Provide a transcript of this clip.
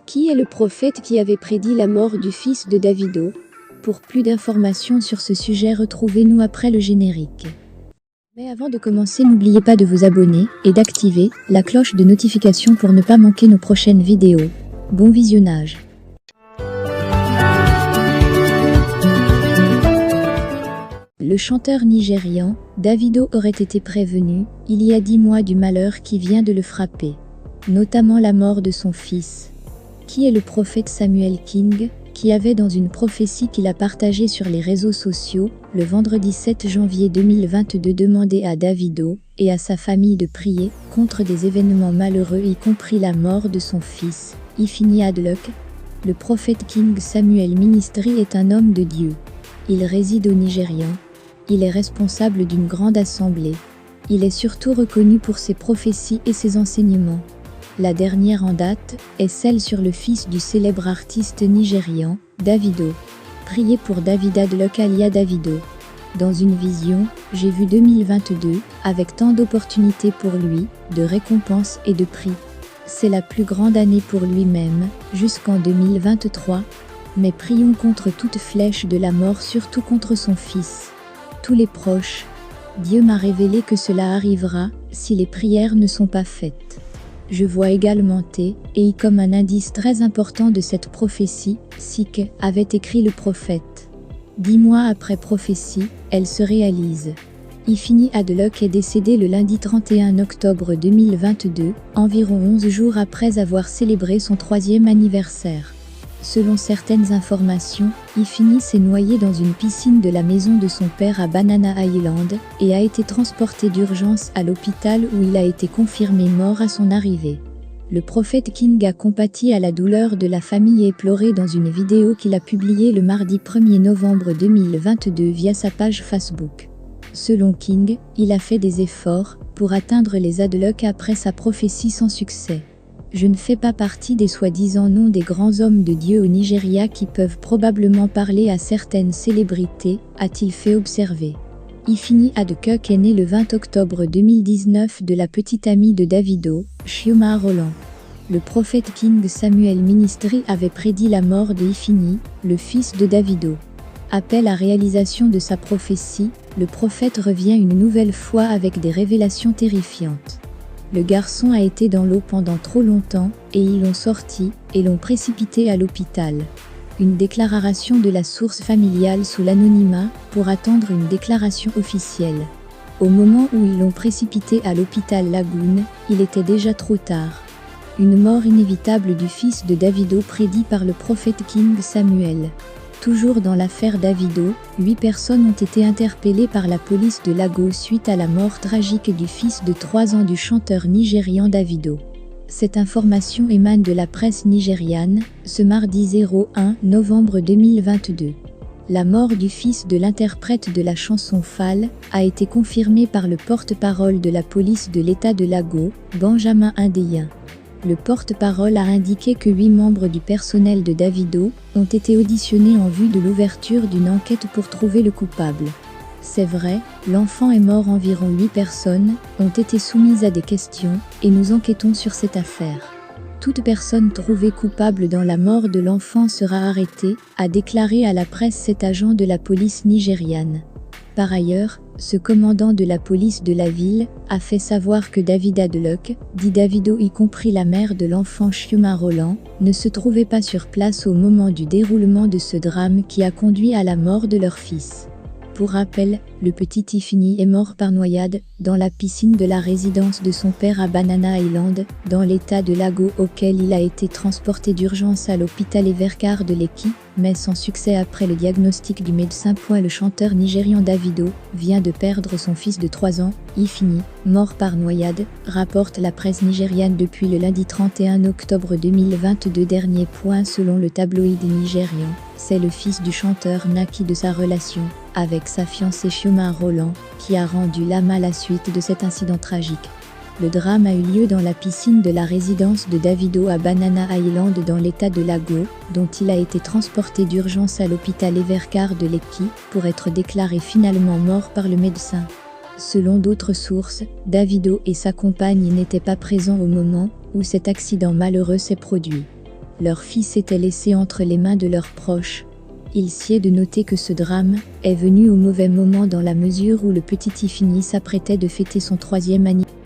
Qui est le prophète qui avait prédit la mort du fils de Davido? Pour plus d'informations sur ce sujet, retrouvez-nous après le générique. Mais avant de commencer, n'oubliez pas de vous abonner et d'activer la cloche de notification pour ne pas manquer nos prochaines vidéos. Bon visionnage. Le chanteur nigérian Davido aurait été prévenu il y a 10 mois du malheur qui vient de le frapper, notamment la mort de son fils. Qui est le prophète Samuel King, qui avait dans une prophétie qu'il a partagée sur les réseaux sociaux, le vendredi 7 janvier 2022 demandé à Davido et à sa famille de prier contre des événements malheureux y compris la mort de son fils, Ifeanyi Adluck. Le prophète King Samuel Ministry est un homme de Dieu. Il réside au Nigeria. Il est responsable d'une grande assemblée. Il est surtout reconnu pour ses prophéties et ses enseignements. La dernière en date est celle sur le fils du célèbre artiste nigérian, Davido. Priez pour David Adluck alias Davido. Dans une vision, j'ai vu 2022, avec tant d'opportunités pour lui, de récompenses et de prix. C'est la plus grande année pour lui-même, jusqu'en 2023. Mais prions contre toute flèche de la mort, surtout contre son fils. Tous les proches. Dieu m'a révélé que cela arrivera, si les prières ne sont pas faites. Je vois également T, et I comme un indice très important de cette prophétie, Sik, avait écrit le prophète. 10 mois après prophétie, elle se réalise. Ifeanyi Adluck est décédé le lundi 31 octobre 2022, environ 11 jours après avoir célébré son 3e anniversaire. Selon certaines informations, Ifeanyi s'est noyé dans une piscine de la maison de son père à Banana Island et a été transporté d'urgence à l'hôpital où il a été confirmé mort à son arrivée. Le prophète King a compati à la douleur de la famille et pleuré dans une vidéo qu'il a publiée le mardi 1er novembre 2022 via sa page Facebook. Selon King, il a fait des efforts pour atteindre les Adluck après sa prophétie sans succès. Je ne fais pas partie des soi-disant noms des grands hommes de Dieu au Nigeria qui peuvent probablement parler à certaines célébrités, a-t-il fait observer. Ifeanyi Adluck est né le 20 octobre 2019 de la petite amie de Davido, Chioma Roland. Le prophète King Samuel Ministry avait prédit la mort de Ifeanyi, le fils de Davido. Après la réalisation de sa prophétie, le prophète revient une nouvelle fois avec des révélations terrifiantes. Le garçon a été dans l'eau pendant trop longtemps, et ils l'ont sorti, et l'ont précipité à l'hôpital. Une déclaration de la source familiale sous l'anonymat, pour attendre une déclaration officielle. Au moment où ils l'ont précipité à l'hôpital Lagoon, il était déjà trop tard. Une mort inévitable du fils de Davido prédit par le prophète King Samuel. Toujours dans l'affaire Davido, 8 personnes ont été interpellées par la police de Lagos suite à la mort tragique du fils de 3 ans du chanteur nigérian Davido. Cette information émane de la presse nigériane, ce mardi 01 novembre 2022. La mort du fils de l'interprète de la chanson Fall a été confirmée par le porte-parole de la police de l'État de Lagos, Benjamin Hundeyin. Le porte-parole a indiqué que 8 membres du personnel de Davido ont été auditionnés en vue de l'ouverture d'une enquête pour trouver le coupable. C'est vrai, l'enfant est mort, environ 8 personnes ont été soumises à des questions et nous enquêtons sur cette affaire. Toute personne trouvée coupable dans la mort de l'enfant sera arrêtée, a déclaré à la presse cet agent de la police nigériane. Par ailleurs, ce commandant de la police de la ville a fait savoir que David Adluck, dit Davido y compris la mère de l'enfant Chioma Roland, ne se trouvait pas sur place au moment du déroulement de ce drame qui a conduit à la mort de leur fils. Pour rappel, le petit Ifeanyi est mort par noyade dans la piscine de la résidence de son père à Banana Island, dans l'état de Lagos auquel il a été transporté d'urgence à l'hôpital Evercar de Lekki, mais sans succès après le diagnostic du médecin. Le chanteur nigérian Davido vient de perdre son fils de 3 ans, Ifeanyi, mort par noyade, rapporte la presse nigériane depuis le lundi 31 octobre 2022 dernier. Selon le tabloïd nigérian, c'est le fils du chanteur naquit de sa relation avec sa fiancée Chioma Roland, qui a rendu l'âme à la suite de cet incident tragique. Le drame a eu lieu dans la piscine de la résidence de Davido à Banana Island dans l'état de Lagos, dont il a été transporté d'urgence à l'hôpital Evercar de Lekki pour être déclaré finalement mort par le médecin. Selon d'autres sources, Davido et sa compagne n'étaient pas présents au moment où cet accident malheureux s'est produit. Leur fils était laissé entre les mains de leurs proches. Il sied de noter que ce drame est venu au mauvais moment dans la mesure où le petit Tiffany s'apprêtait de fêter son 3e anniversaire.